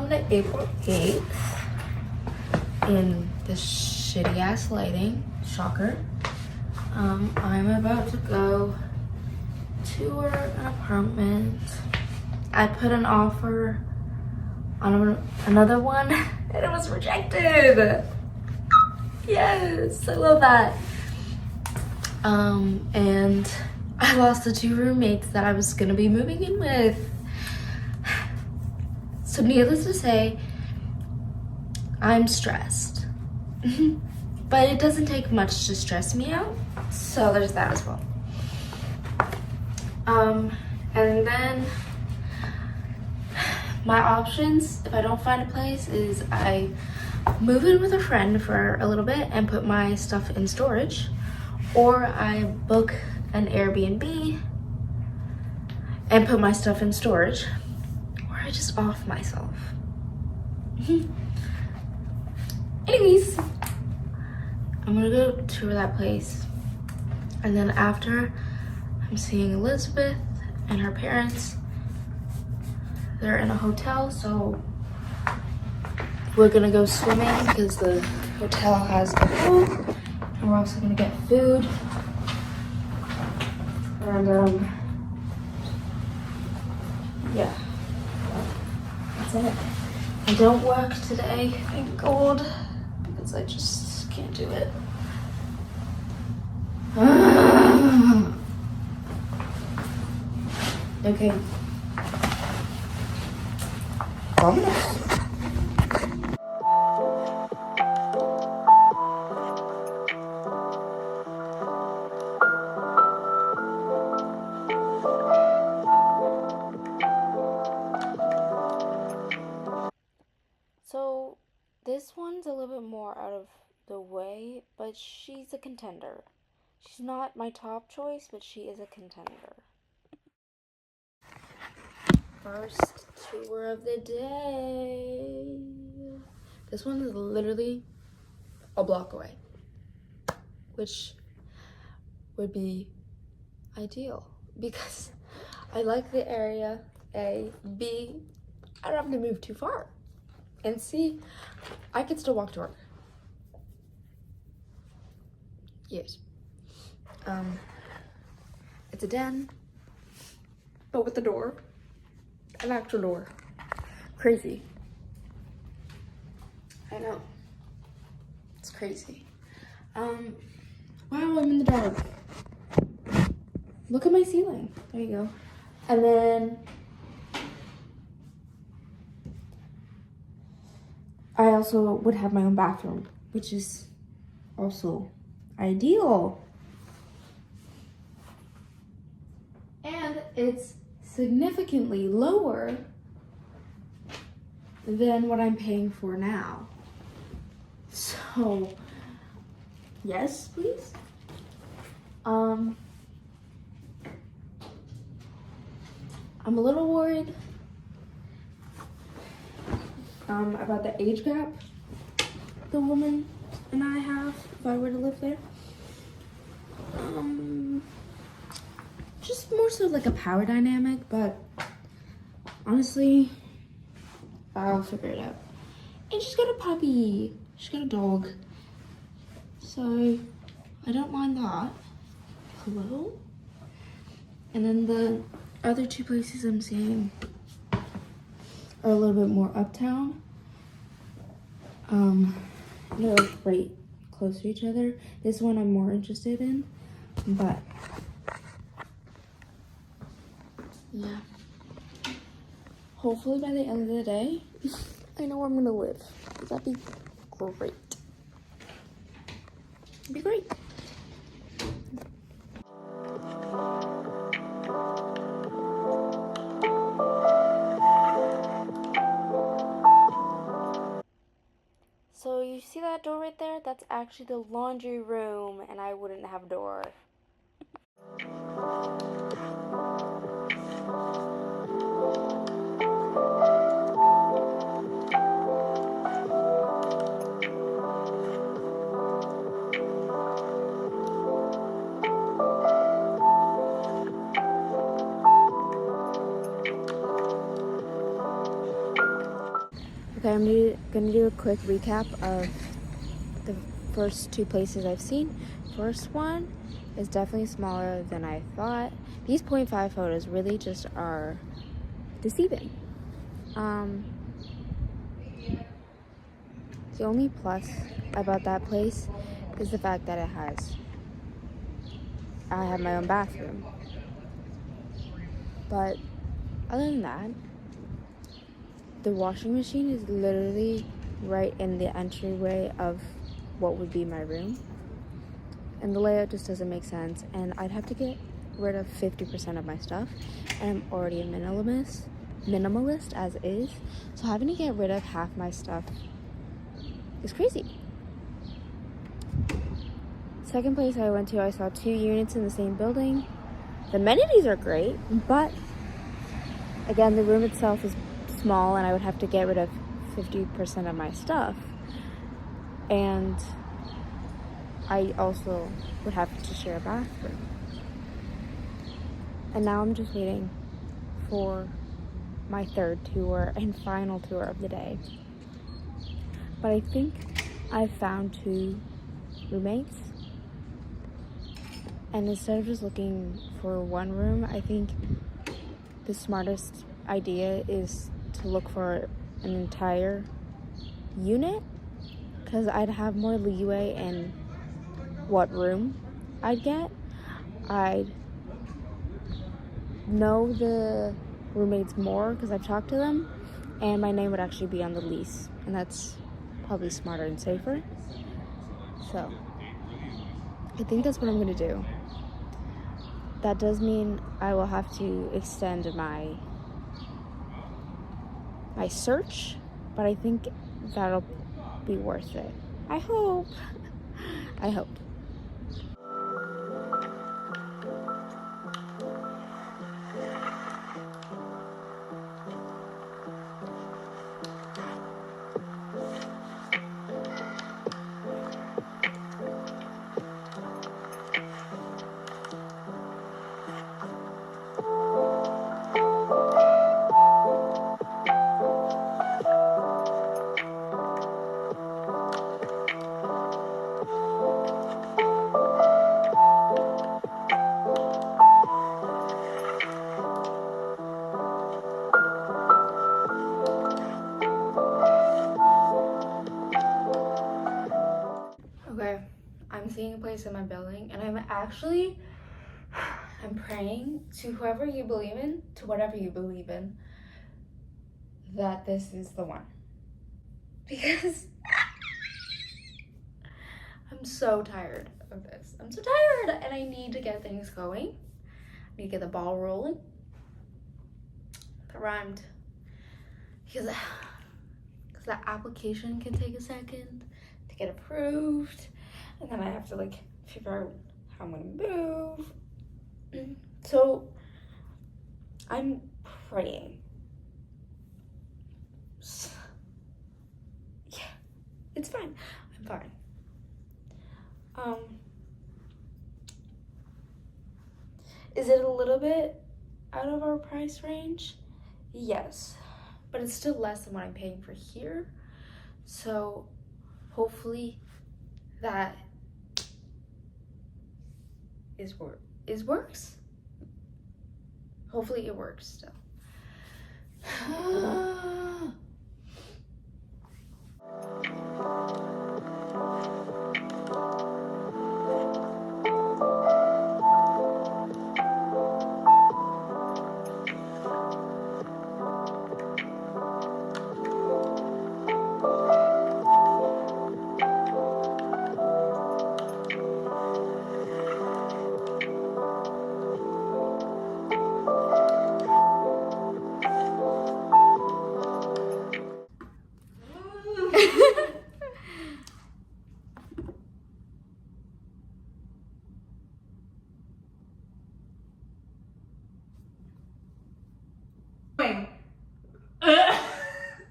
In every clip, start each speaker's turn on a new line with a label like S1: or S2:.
S1: Welcome to April 8th in this shitty ass lighting. Shocker. I'm about to go tour an apartment. I put an offer on another one and it was rejected. Yes, I love that. And I lost the 2 roommates that I was gonna be moving in with. So needless to say, I'm stressed. But it doesn't take much to stress me out. So there's that as well. And then my options, if I don't find a place, is I move in with a friend for a little bit and put my stuff in storage, or I book an Airbnb and put my stuff in storage, or I just off myself. Anyways, I'm gonna go tour that place, and then after, I'm seeing Elizabeth and her parents. They're in a hotel, so we're gonna go swimming because the hotel has a pool, and we're also gonna get food. And yeah, that's it. I don't work today, thank God, because I just can't do it. Okay. Vámonos. So this one's a little bit more out of the way, but she's a contender. She's not my top choice, but she is a contender. First tour of the day. This one is literally a block away, which would be ideal because I like the area, A. B, I don't have to move too far. And C, I can still walk to work. Yes. It's a den, but with a door. An actual door. Crazy. I know. It's crazy. Wow, I'm in the dark. Look at my ceiling. There you go. And then I also would have my own bathroom, which is also ideal. And it's significantly lower than what I'm paying for now. So, yes, please. I'm a little worried about the age gap the woman and I have if I were to live there. Just more so like a power dynamic, but honestly, I'll figure it out. And she's got a puppy. She's got a dog. So I don't mind that. Hello? And then the other 2 places I'm seeing are a little bit more uptown. They're right close to each other. This one I'm more interested in, but yeah. Hopefully by the end of the day, I know where I'm gonna live. That'd be great. It'd be great. So you see that door right there? That's actually the laundry room, and I wouldn't have a door. Okay, I'm gonna do a quick recap of the first two places I've seen. First one is definitely smaller than I thought. These 0.5 photos really just are deceiving. The only plus about that place is the fact that I have my own bathroom. But other than that, the washing machine is literally right in the entryway of what would be my room. And the layout just doesn't make sense. And I'd have to get rid of 50% of my stuff. And I'm already a minimalist as is. So having to get rid of half my stuff is crazy. Second place I went to, I saw 2 units in the same building. The amenities are great, but again, the room itself is small and I would have to get rid of 50% of my stuff. And I also would have to share a bathroom. And now I'm just waiting for my third tour and final tour of the day. But I think I've found 2 roommates. And instead of just looking for one room, I think the smartest idea is to look for an entire unit, because I'd have more leeway in what room I'd get. I'd know the roommates more because I've talked to them, and my name would actually be on the lease, and that's probably smarter and safer. So I think that's what I'm gonna do. That does mean I will have to extend my search, but I think that'll be worth it. I hope. I hope. Okay, I'm seeing a place in my building, and I'm praying to whoever you believe in, to whatever you believe in, that this is the one. Because I'm so tired of this. I'm so tired, and I need to get things going. I need to get the ball rolling. That rhymed. Because that application can take a second to get approved, and then I have to figure out how I'm gonna move. So I'm praying. Yeah, it's fine. I'm fine. Is it a little bit out of our price range? Yes, but it's still less than what I'm paying for here. So hopefully that works. Hopefully it works still.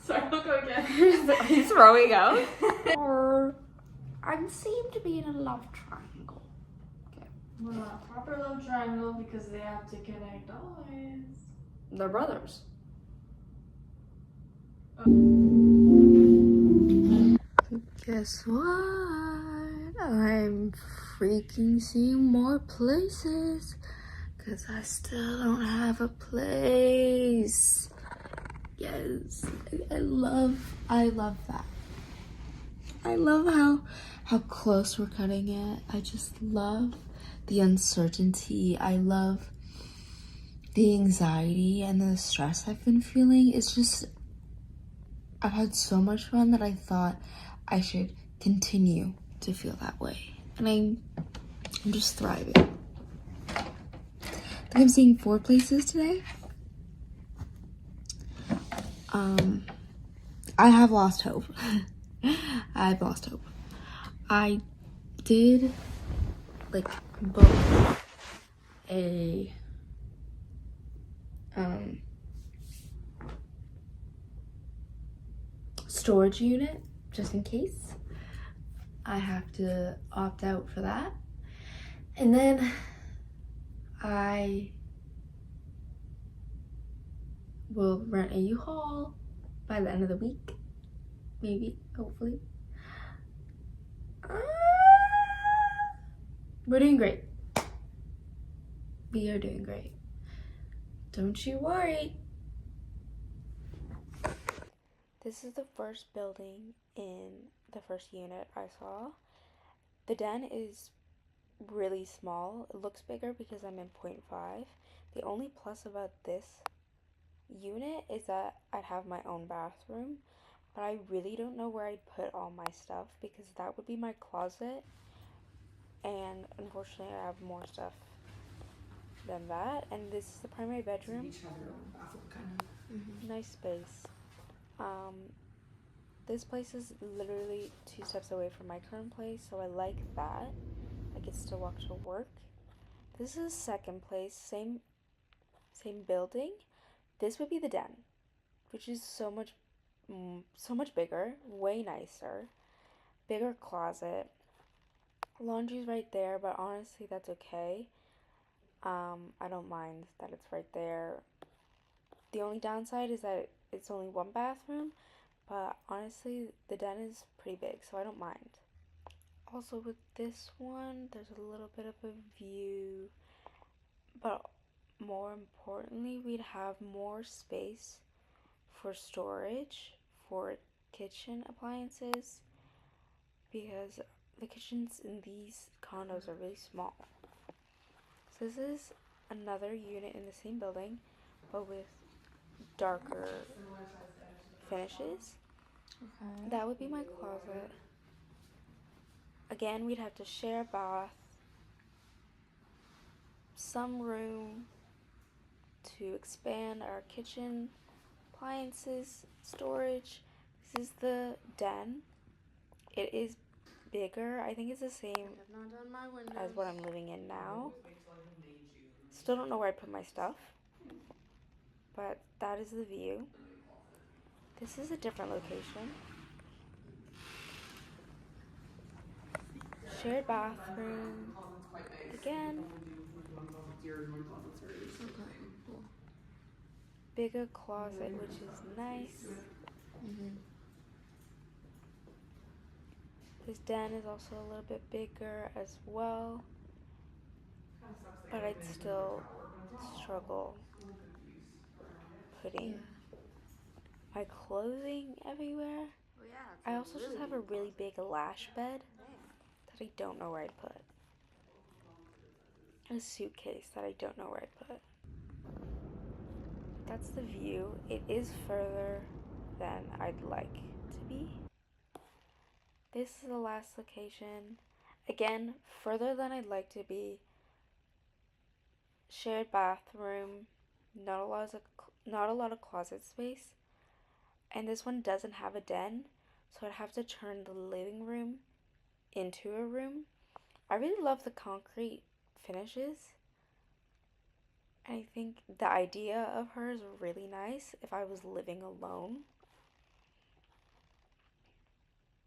S2: Sorry, I'll go again.
S1: He's throwing out. Or I seem to be in a love triangle. Okay.
S2: Well, not a proper love triangle because they have to connect always.
S1: They're brothers.
S2: Oh.
S1: guess what? I'm freaking seeing more places because I still don't have a place. Yes, I love that. I love how close we're cutting it. I just love the uncertainty. I love the anxiety and the stress I've been feeling. It's just, I've had so much fun that I thought I should continue to feel that way. And I'm just thriving. I think I'm seeing 4 places today. I have lost hope. I've lost hope. I did like book a storage unit just in case I have to opt out for that. And then I will rent a U-Haul by the end of the week. Maybe, hopefully. We're doing great. We are doing great. Don't you worry. This is the first building in the first unit I saw. The den is really small. It looks bigger because I'm in 0.5. The only plus about this unit is that I'd have my own bathroom, but I really don't know where I'd put all my stuff because that would be my closet, and unfortunately I have more stuff than that. And this is the primary bedroom.
S3: Each have their own bathroom, kind of.
S1: Nice space. This place is literally 2 steps away from my current place, so I like that. I can still walk to work. This is the second place, same building. This would be the den, which is so much bigger, way nicer, bigger closet. Laundry's right there, but honestly that's okay. I don't mind that it's right there. The only downside is that it's only 1 bathroom, but honestly the den is pretty big, so I don't mind. Also with this one, there's a little bit of a view, but more importantly, we'd have more space for storage for kitchen appliances because the kitchens in these condos are really small. So this is another unit in the same building, but with darker finishes. Okay. That would be my closet. Again, we'd have to share a bath, some room to expand our kitchen appliances, storage. This is the den. It is bigger. I think it's the same as what I'm living in now. Still don't know where I put my stuff, but that is the view. This is a different location. Shared bathroom. Again. Bigger closet, which is nice. This den is also a little bit bigger as well, but I'd still struggle putting my clothing everywhere. I also just have a really big lash bed that I don't know where I'd put. And a suitcase that I don't know where I'd put. That's the view. It is further than I'd like to be. This is the last location. Again, further than I'd like to be. Shared bathroom. Not a lot of closet space. And this one doesn't have a den, so I'd have to turn the living room into a room. I really love the concrete finishes. I think the idea of her is really nice if I was living alone.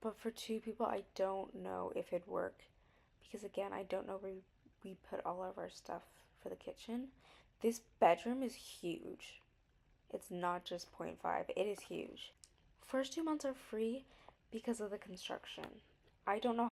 S1: But for 2 people, I don't know if it'd work. Because again, I don't know where we put all of our stuff for the kitchen. This bedroom is huge. It's not just 0.5, it is huge. First 2 months are free. because of the construction. I don't know